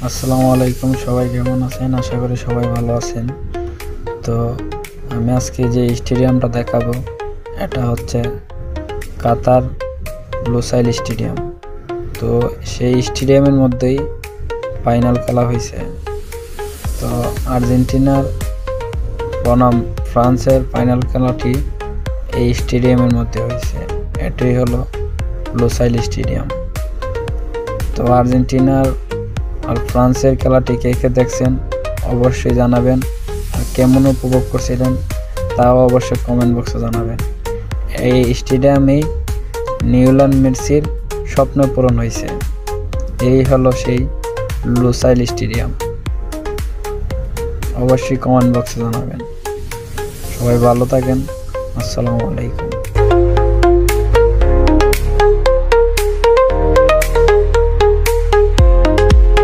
আসসালামু আলাইকুম। সবাই কেমন আছেন? আশা করি সবাই ভালো আছেন। তো আমি আজকে যে স্টেডিয়ামটা দেখাবো এটা হচ্ছে কাতার লুসাইল স্টেডিয়াম। তো সেই স্টেডিয়ামের মধ্যেই ফাইনাল খেলা হয়েছে। তো আর্জেন্টিনার বনাম ফ্রান্সের ফাইনাল খেলাটি এই স্টেডিয়ামের মধ্যে হয়েছে। এটাই হলো লুসাইল স্টেডিয়াম। তো আর্জেন্টিনার আর ফ্রান্সের খেলাটি কে কে দেখছেন অবশ্যই জানাবেন, আর কেমন উপভোগ করছিলেন তাও অবশ্যই কমেন্ট বক্সে জানাবেন। এই স্টেডিয়ামেই লিওনেল মেসির স্বপ্ন পূরণ হয়েছে। এই হলো সেই লুসাইল স্টেডিয়াম। অবশ্যই কমেন্ট বক্সে জানাবেন। সবাই ভালো থাকেন। আসসালামু আলাইকুম।